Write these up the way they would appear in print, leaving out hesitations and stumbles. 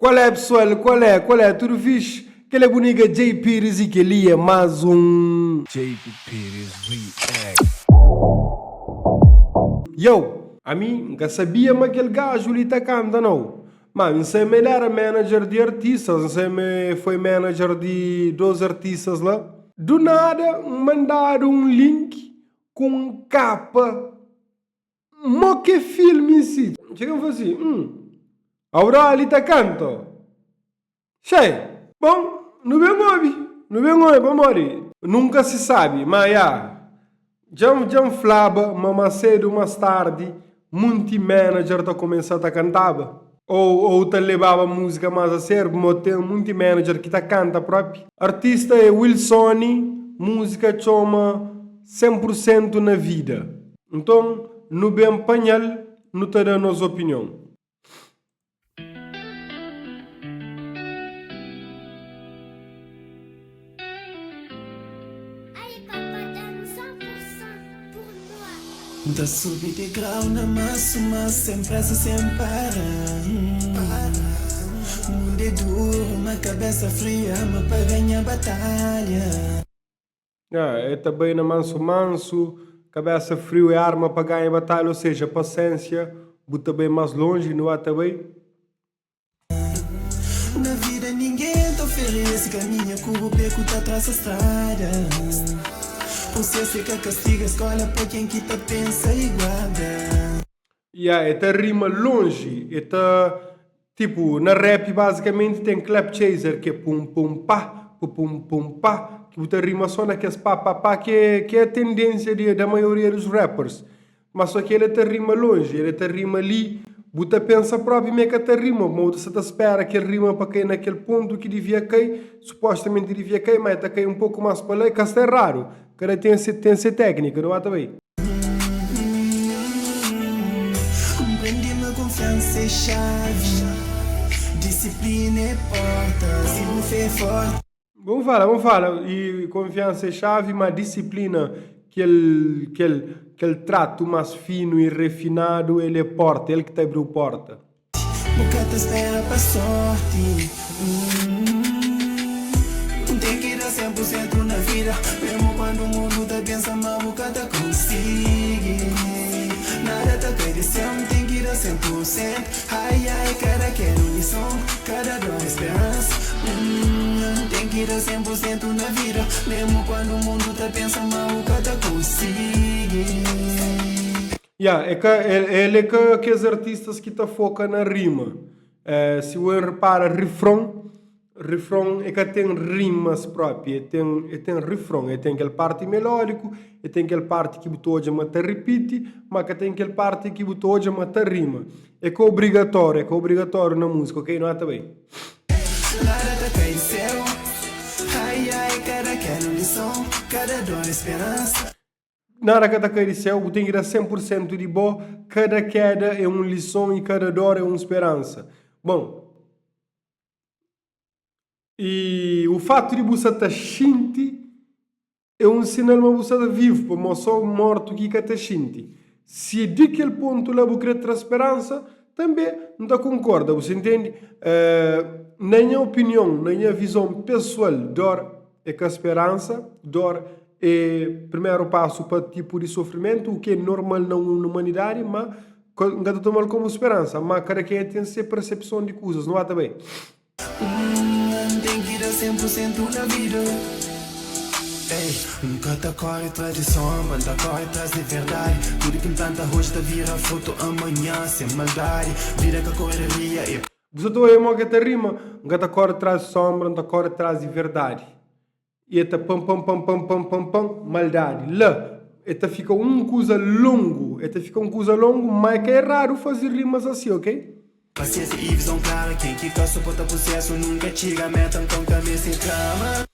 Qual é, pessoal? Qual é? Tudo fixe? Aquela bonita J. Pires e que ali é mais um... JP Pires React. Yo, a mim nunca sabia mas aquele gajo ali tá canta, não. Mas não ele era manager de artistas, não foi manager de dois artistas lá. Do nada, mandaram um link com capa. Mó que filme em si. Chegam assim, Aurali tá canto. Sei, bom, não vem ouve, amore. Nunca se sabe, mas já flaba, mas mais cedo, mais tarde, multi-manager tá começando a cantar. Ou tá levava música mais a sério, mas tem um multi-manager que tá canta próprio. Artista é Wilson, música chama 100% na vida. Então, no bem panhal, não te dá nossa opinião. Da subir de grau na massa, mas sem pressa, sem parar. Mundo é duro, uma cabeça fria, mas para ganhar batalha. É também na manso, cabeça frio é arma para ganhar batalha, ou seja, paciência, bota bem mais longe, não há também. Na vida ninguém te oferece caminho, com o beco tá atrás da estrada. Você se que castiga a escola para quem que te pensa igual. Esta rima longe, tipo, na rap basicamente tem clap chaser, que é pum pum pá, que você rima só naqueles pá, que é a tendência da maioria dos rappers. Mas só que ele te rima longe, ele te rima ali, você pensa próprio meio que te rima, mas você te espera que ele rima para cair naquele ponto que devia cair, supostamente devia cair, mas está cair um pouco mais para lá, que isso é raro. Cara, tem essa técnica, não é também? Compreende minha confiança é chave, disciplina é porta, se você é forte. Vamos falar. E confiança é chave, mas disciplina, que ele trato mais fino e refinado, ele é porta, ele que te abriu porta. Nunca te espera para sorte. Tem que dar 100% na vida, mesmo quando o mundo tá pensa mal, nunca tá consegue. Nada tá crescendo, tem que dar 100%. Ai, cada quero lição, cada dor esperança. Tem que dar 100% na vida, mesmo quando o mundo tá pensa mal, nunca tá consegue. Ele é que os artistas que te focam na rima. Se você repara, refrão é que tem rimas próprias, tem refrão, tem aquela parte melódico, tem aquela parte que botou hoje a te repite, mas que tem aquela parte que botou hoje a te rima. É que é obrigatório na música, ok? Não é também? Nada tá cai do céu, ai, cada quero lição, cada dor esperança. Nada que está cair do céu, tem que dar 100% de boa, cada queda é uma lição e cada dor é uma esperança. Bom, e o fato de você estar xinte é um sinal de você estar vivo, para mostrar o morto que está xinte. Se de aquele ponto lá você quer esperança, também não está concorda, você entende? Na minha opinião, na minha visão pessoal, dor é que a esperança, dor é o primeiro passo para tipo de sofrimento, o que é normal na humanidade, mas não está tomando como esperança, mas cada quem tem a sua percepção de coisas, não é também? Tem que dar 100% na vida. Ei, nunca tá corre atrás de sombra, tá corre atrás de verdade. Tudo que planta hoje tá vira fruto amanhã, sem maldade. Vida com a correria e... Você está aí, uma que te rima, nunca tá corre atrás de sombra, não tá corre atrás de verdade. E esta pam, maldade. Lá, esta fica uma coisa longo, mas que é raro fazer rimas assim, ok? Paciência e visão clara, quem que suporta processo nunca chega a meta, então cabeça em cama.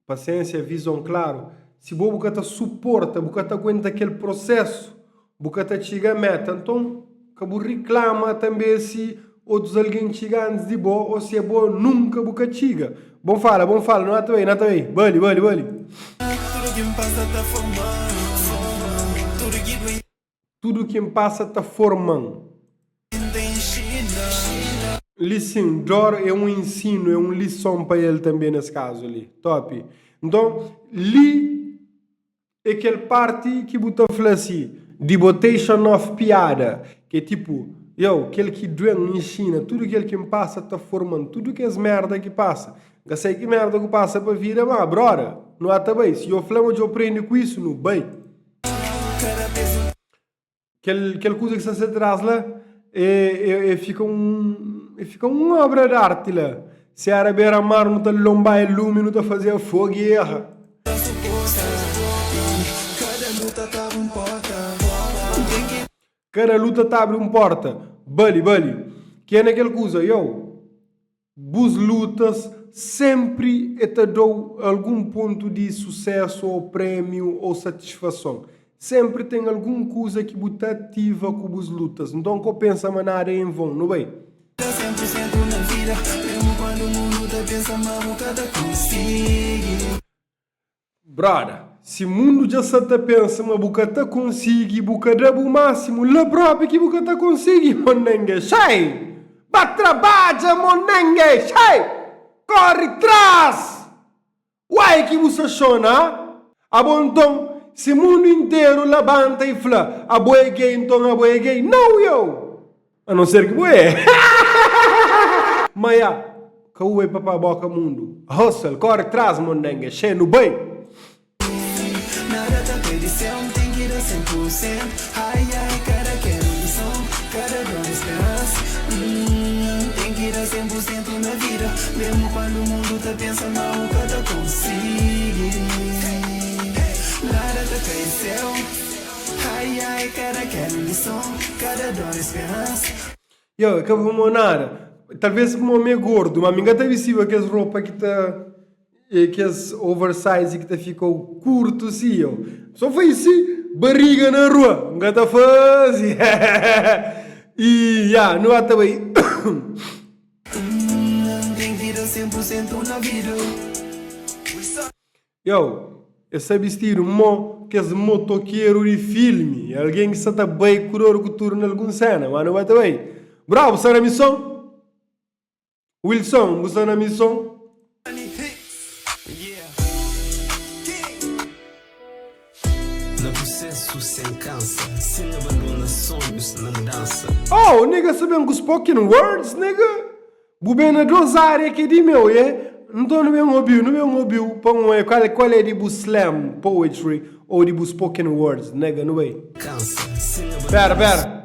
Paciência, visão claro. Se você tá suporta, você tá aguenta aquele processo, você tá chega a meta, então acabou reclama também se outros alguém chega antes de boa, ou se é boa, nunca você chega. Bom fala, não é também, Bali. Tudo que me passa tá formando. Tudo que me passa tá formando. Tem China. Sim, dor é um ensino, é uma lição para ele também nesse caso ali. Top. Então, li é aquele parte que você fala assim, devotation of piada, que é tipo, aquele que doe ensina, tudo aquele que me passa está formando, tudo que é merda que passa. Eu sei que merda que passa para a vida, mas, brother, não há também. Se eu falo, eu aprendo com isso, não bem. Aquela coisa que você traz lá, fica uma obra de arte lá. Se era beira-mar, não está lombar e lume, não está fazendo fogueira. Cada luta te abre porta. Bali. Que é naquela coisa, bus lutas sempre te dão algum ponto de sucesso ou prêmio ou satisfação. Sempre tem alguma coisa que você ativa com bus lutas. Então, que eu penso a maneira em vão, não é? 100% na vida, mesmo quando o mundo tá pensa mal, cada consigo. Brother, se o mundo já se te pensa, mas você te consegue, você dá o máximo, lá próprio que você te consegue, monengue, sai! Vai trabalha, monengue, sai! Corre atrás! Uai que você chona? Então, se o mundo inteiro levanta e fala, a boa é gay, então a boa é gay. Não, a não ser que boa é. Mas, que o é para a boca mundo. Hustle, corre atrás, monengue, cheio no bem. Nada tá perdição, tem que dar 100%. Ai, cara, quero lição, cara, dá esperança. Tem que dar 100% na vida, mesmo quando o mundo tá pensa mal, cada consigo. Nada tá perdição. Ai, cara, quero lição, cara, dá esperança. Que eu vou nada. Talvez como meio gordo, mas ninguém tá visível aquelas roupas que tá... que as oversize que ficou curto assim, Só foi assim, barriga na rua, não está fácil. E, não há também. Tem que dar 100% na vida. Esse vestido, que é motoqueiro de filme, alguém que está bem curor cultura em alguma cena, mas não vai também. Bravo, você na missão? Wilson, você na missão? No processo sem câncer, sem abandona sonhos na mudança. Oh, nigga, sabem que spoken words, nigga? Bubena duas áreas que de meu, Então não é um ouviu, qual é de slam, poetry, ou de spoken words, nigga, não é? Câncer, sem abandona. Pera.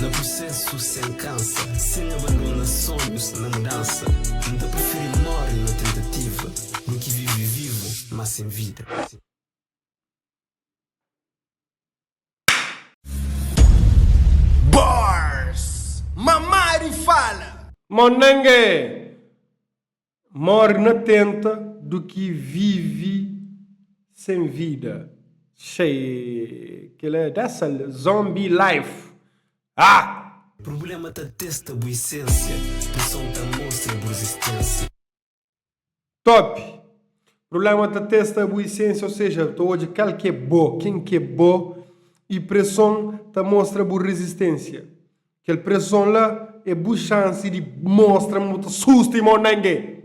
No processo sem câncer, sem abandona sonhos na mudança. Ainda prefere morrer na tentativa do que vive vivo, mas sem vida. Bars! Mamar e fala! Monengue! Morre na tenta do que vive sem vida. Cheio. Que é dessa zombie life. Problema tá testa boa essência, pressão tá mostra boa resistência. Top! Problema da testa boa essência, ou seja, estou hoje quem que é bom, e pressão tá mostra boa resistência. Aquela pressão lá é boa chance de mostrar muito susto e monengue.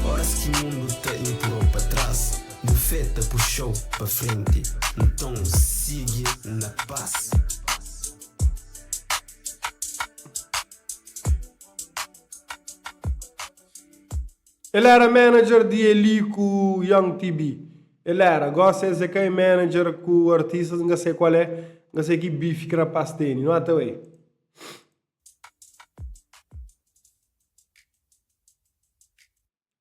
Horas que o mundo tá empurrou para trás, bufeta puxou para frente, então sigue na paz. Ele era manager de Elico Young TB. Ele era, gosta de ser quem manager com artistas, não sei qual é, não sei que bife que rapaz tem, não é até aí.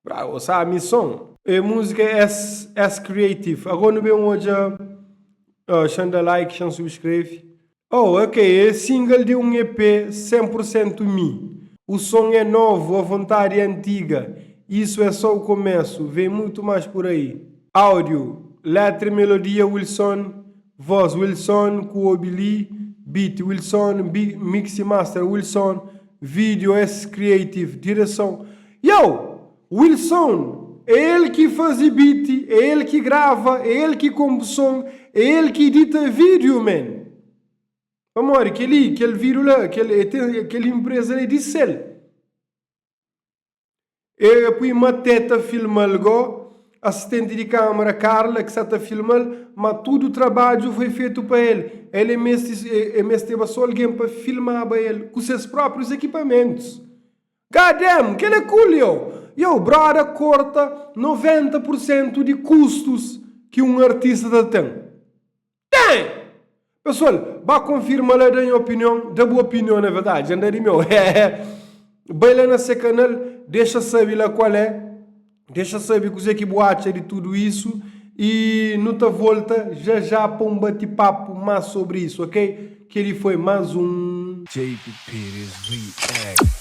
Bravo, sabe a missão? A música é as creative. Agora não vem hoje, chanda like, chanda subscreve. Ok, é single de um EP 100% mi. O som é novo, a vontade é antiga. Isso é só o começo, vem muito mais por aí. Áudio, letra e melodia Wilson, voz Wilson, Kuobili, beat Wilson, mix e master Wilson, vídeo S Creative, direção. Wilson, É ele que faz beat, é ele que grava, é ele que compõe som, é ele que edita vídeo, man. Amor, aquele vídeo lá, aquela empresa ali disse ele. E depois uma teta filma algo, assistente de câmera Carla que está a filmar, mas todo o trabalho foi feito para ele. Ele mesmo teve só alguém para filmar para ele com seus próprios equipamentos. God damn, que ele é cool, yo, brother, corta 90% de custos que um artista tem. Tem! Pessoal, vai confirmar lá da minha opinião, da boa opinião, na verdade, anda de meu. Vai lá nesse canal, deixa saber lá qual é, deixa saber o que você acha de tudo isso e não te volta já para um bate-papo mais sobre isso, ok? Que ele foi mais um JP Peters React.